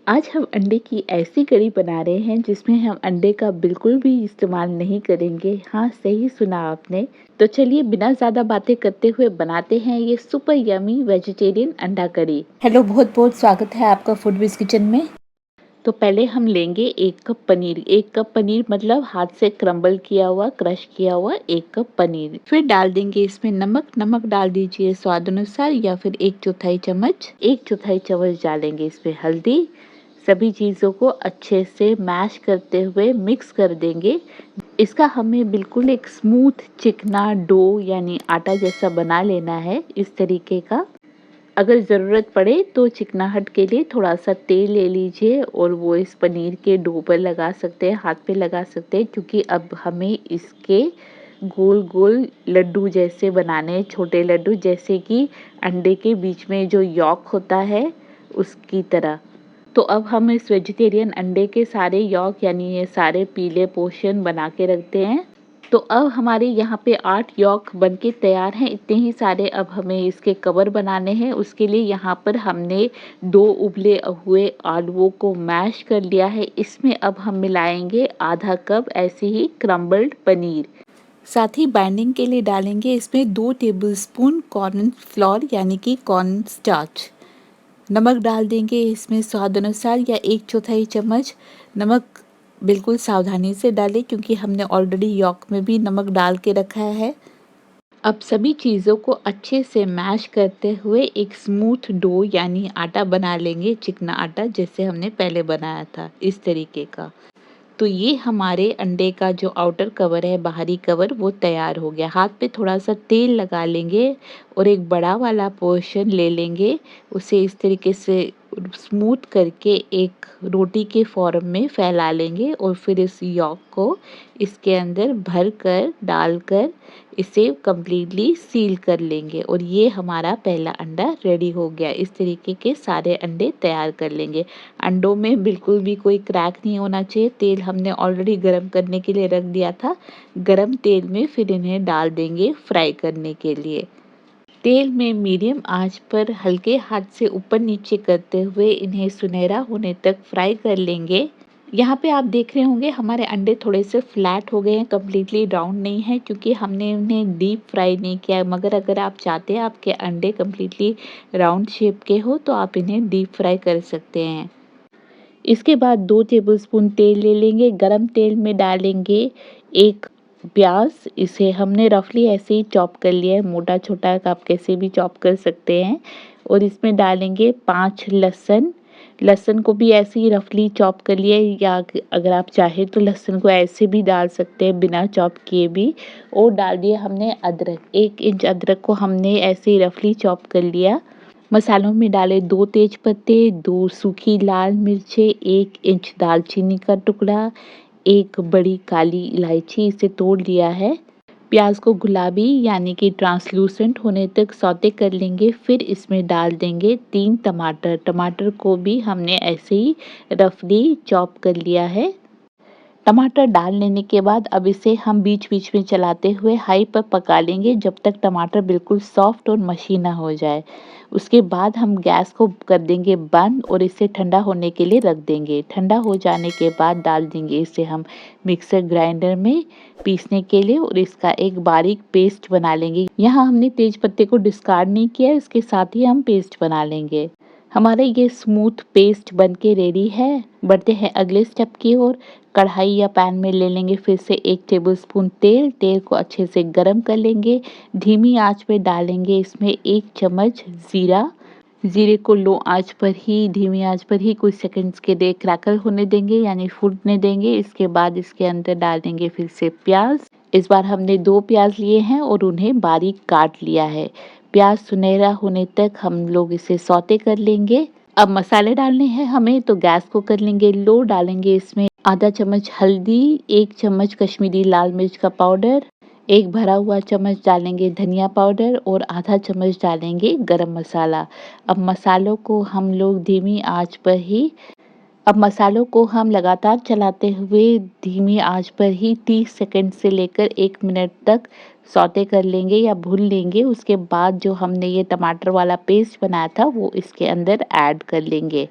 आज हम अंडे की ऐसी कढ़ी बना रहे हैं जिसमें हम अंडे का बिल्कुल भी इस्तेमाल नहीं करेंगे। हाँ, सही सुना आपने। तो चलिए बिना ज़्यादा बातें करते हुए बनाते हैं ये सुपर यमी वेजिटेरियन अंडा कढ़ी। हेलो, बहुत बहुत स्वागत है आपका फूडविज किचन में। तो पहले हम लेंगे 1 कप पनीर। 1 कप पनीर मतलब हाथ से क्रम्बल किया हुआ, क्रश किया हुआ 1 कप पनीर। फिर डाल देंगे इसमें नमक। नमक डाल दीजिए स्वाद अनुसार या फिर 1/4 चम्मच। 1/4 चम्मच डालेंगे इसमें हल्दी। सभी चीज़ों को अच्छे से मैश करते हुए मिक्स कर देंगे। इसका हमें बिल्कुल एक स्मूथ चिकना डो यानी आटा जैसा बना लेना है, इस तरीके का। अगर ज़रूरत पड़े तो चिकनाहट के लिए थोड़ा सा तेल ले लीजिए और वो इस पनीर के डो पर लगा सकते हैं, हाथ पे लगा सकते हैं, क्योंकि अब हमें इसके गोल गोल लड्डू जैसे बनाने हैं, छोटे लड्डू, जैसे कि अंडे के बीच में जो यॉक होता है उसकी तरह। तो अब हम इस वेजिटेरियन अंडे के सारे यॉक यानी ये सारे पीले पोर्शन बना के रखते हैं। तो अब हमारे यहाँ पे 8 यॉक बनके तैयार हैं। इतने ही सारे अब हमें इसके कवर बनाने हैं। उसके लिए यहाँ पर हमने 2 उबले हुए आलुओं को मैश कर लिया है। इसमें अब हम मिलाएंगे आधा कप ऐसे ही क्रम्बल्ड पनीर। साथ ही बाइंडिंग के लिए डालेंगे इसमें 2 टेबलस्पून कॉर्न फ्लोर यानी कि कॉर्न स्टार्च। नमक डाल देंगे इसमें स्वाद अनुसार या 1/4 चम्मच। नमक बिल्कुल सावधानी से डालें क्योंकि हमने ऑलरेडी यॉक में भी नमक डाल के रखा है। अब सभी चीज़ों को अच्छे से मैश करते हुए एक स्मूथ डो यानी आटा बना लेंगे, चिकना आटा जैसे हमने पहले बनाया था, इस तरीके का। तो ये हमारे अंडे का जो आउटर कवर है, बाहरी कवर, वो तैयार हो गया। हाथ पे थोड़ा सा तेल लगा लेंगे और एक बड़ा वाला पोर्शन ले लेंगे, उसे इस तरीके से स्मूथ करके एक रोटी के फॉर्म में फैला लेंगे और फिर इस यॉक को इसके अंदर भर कर डालकर इसे कम्प्लीटली सील कर लेंगे और ये हमारा पहला अंडा रेडी हो गया। इस तरीके के सारे अंडे तैयार कर लेंगे। अंडों में बिल्कुल भी कोई क्रैक नहीं होना चाहिए। तेल हमने ऑलरेडी गरम करने के लिए रख दिया था। गरम तेल में फिर इन्हें डाल देंगे फ्राई करने के लिए। तेल में मीडियम आंच पर हल्के हाथ से ऊपर नीचे करते हुए इन्हें सुनहरा होने तक फ्राई कर लेंगे। यहाँ पे आप देख रहे होंगे हमारे अंडे थोड़े से फ्लैट हो गए हैं, कम्प्लीटली राउंड नहीं है क्योंकि हमने उन्हें डीप फ्राई नहीं किया है। मगर अगर आप चाहते हैं आपके अंडे कम्प्लीटली राउंड शेप के हो तो आप इन्हें डीप फ्राई कर सकते हैं। इसके बाद 2 टेबलस्पून तेल ले लेंगे। गरम तेल में डालेंगे एक प्याज। इसे हमने रफली ऐसे ही चॉप कर लिया है, मोटा छोटा आप कैसे भी चॉप कर सकते हैं। और इसमें डालेंगे 5 लहसुन। लहसुन को भी ऐसे ही रफली चॉप कर लिया है, या अगर आप चाहें तो लहसुन को ऐसे भी डाल सकते हैं बिना चॉप किए भी। और डाल दिया हमने अदरक। 1 इंच अदरक को हमने ऐसे ही रफली चॉप कर लिया। मसालों में डाले 2 तेज पत्ते, 2 सूखी लाल मिर्चें, 1 इंच दालचीनी का टुकड़ा, 1 बड़ी काली इलायची, इसे तोड़ लिया है। प्याज को गुलाबी यानी कि ट्रांसलूसेंट होने तक सौते कर लेंगे। फिर इसमें डाल देंगे 3 टमाटर। टमाटर को भी हमने ऐसे ही रफली चॉप कर लिया है। टमाटर डाल लेने के बाद अब इसे हम बीच-बीच में चलाते हुए हाई पर पका लेंगे जब तक टमाटर बिल्कुल सॉफ्ट और मशी ना हो जाए। उसके बाद हम गैस को कर देंगे बंद और इसे ठंडा होने के लिए रख देंगे। ठंडा हो जाने के बाद डाल देंगे इसे हम मिक्सर ग्राइंडर में पीसने के लिए और इसका एक बारीक पेस्ट बना लेंगे। यहाँ हमने तेज पत्ते को डिस्कार्ड नहीं किया, इसके साथ ही हम पेस्ट बना लेंगे। हमारे ये स्मूथ पेस्ट बनके रेडी है। बढ़ते हैं अगले स्टेप की ओर। कढ़ाई या पैन में ले लेंगे फिर से 1 टेबलस्पून तेल। तेल को अच्छे से गरम कर लेंगे। धीमी आंच पे डालेंगे इसमें 1 चम्मच जीरा। जीरे को लो आंच पर ही, धीमी आंच पर ही कुछ सेकंड्स के लिए क्रैकल होने देंगे यानी फूटने देंगे। इसके बाद इसके अंदर डाल देंगे फिर से प्याज। इस बार हमने 2 प्याज लिए हैं और उन्हें बारीक काट लिया है। प्याज सुनहरा होने तक हम लोग इसे सौते कर लेंगे। अब मसाले डालने हैं हमें, तो गैस को कर लेंगे लो। डालेंगे इसमें आधा चम्मच हल्दी, 1 चम्मच कश्मीरी लाल मिर्च का पाउडर, 1 भरा हुआ चम्मच डालेंगे धनिया पाउडर और आधा चम्मच डालेंगे गरम मसाला। अब मसालों को हम लोग धीमी आंच पर ही अब मसालों को हम लगातार चलाते हुए धीमी आंच पर ही 30 सेकंड से लेकर 1 मिनट तक सौते कर लेंगे या भून लेंगे। उसके बाद जो हमने ये टमाटर वाला पेस्ट बनाया था वो इसके अंदर ऐड कर लेंगे।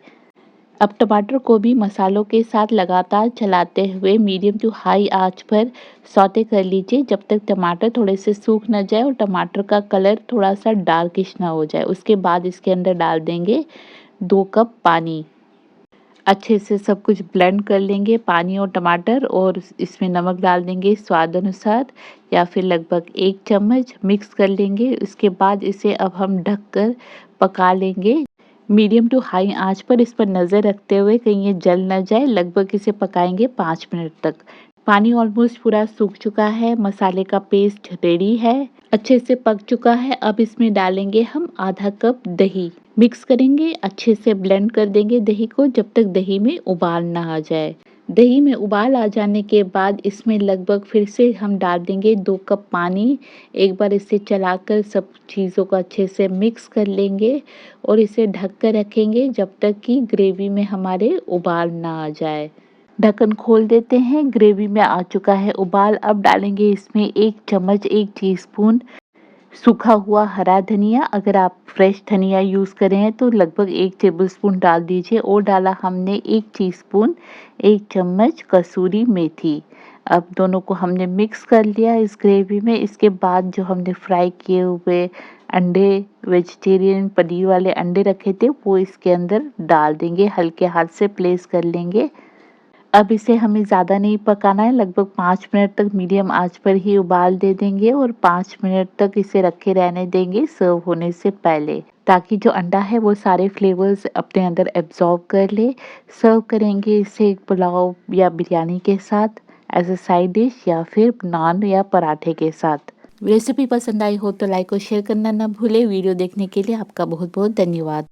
अब टमाटर को भी मसालों के साथ लगातार चलाते हुए मीडियम टू हाई आंच पर सौते कर लीजिए जब तक टमाटर थोड़े से सूख न जाए और टमाटर का कलर थोड़ा सा डार्किश ना हो जाए। उसके बाद इसके अंदर डाल देंगे 2 कप पानी। अच्छे से सब कुछ ब्लेंड कर लेंगे पानी और टमाटर, और इसमें नमक डाल देंगे स्वाद अनुसार या फिर लगभग 1 चम्मच, मिक्स कर लेंगे। उसके बाद इसे अब हम ढककर पका लेंगे मीडियम टू हाई आंच पर। इस पर नज़र रखते हुए कहीं ये जल ना जाए। लगभग इसे पकाएंगे 5 मिनट तक। पानी ऑलमोस्ट पूरा सूख चुका है, मसाले का पेस्ट रेडी है, अच्छे से पक चुका है। अब इसमें डालेंगे हम आधा कप दही, मिक्स करेंगे, अच्छे से ब्लेंड कर देंगे दही को जब तक दही में उबाल ना आ जाए। दही में उबाल आ जाने के बाद इसमें लगभग फिर से हम डाल देंगे 2 कप पानी। एक बार इसे चलाकर सब चीज़ों को अच्छे से मिक्स कर लेंगे और इसे ढक कर रखेंगे जब तक कि ग्रेवी में हमारे उबाल ना आ जाए। ढक्कन खोल देते हैं, ग्रेवी में आ चुका है उबाल। अब डालेंगे इसमें 1 चम्मच 1 टीस्पून सूखा हुआ हरा धनिया। अगर आप फ्रेश धनिया यूज़ कर रहे हैं तो लगभग 1 टेबलस्पून डाल दीजिए, और डाला हमने 1 टीस्पून 1 चम्मच कसूरी मेथी। अब दोनों को हमने मिक्स कर लिया इस ग्रेवी में। इसके बाद जो हमने फ्राई किए हुए अंडे, वेजिटेरियन पनीर वाले अंडे रखे थे, वो इसके अंदर डाल देंगे, हल्के हाथ से प्लेस कर लेंगे। अब इसे हमें ज़्यादा नहीं पकाना है, लगभग 5 मिनट तक मीडियम आंच पर ही उबाल दे देंगे और 5 मिनट तक इसे रखे रहने देंगे सर्व होने से पहले, ताकि जो अंडा है वो सारे फ्लेवर्स अपने अंदर एब्जॉर्ब कर ले। सर्व करेंगे इसे पुलाव या बिरयानी के साथ एज अ साइड डिश, या फिर नान या पराठे के साथ। रेसिपी पसंद आई हो तो लाइक और शेयर करना ना भूले। वीडियो देखने के लिए आपका बहुत बहुत धन्यवाद।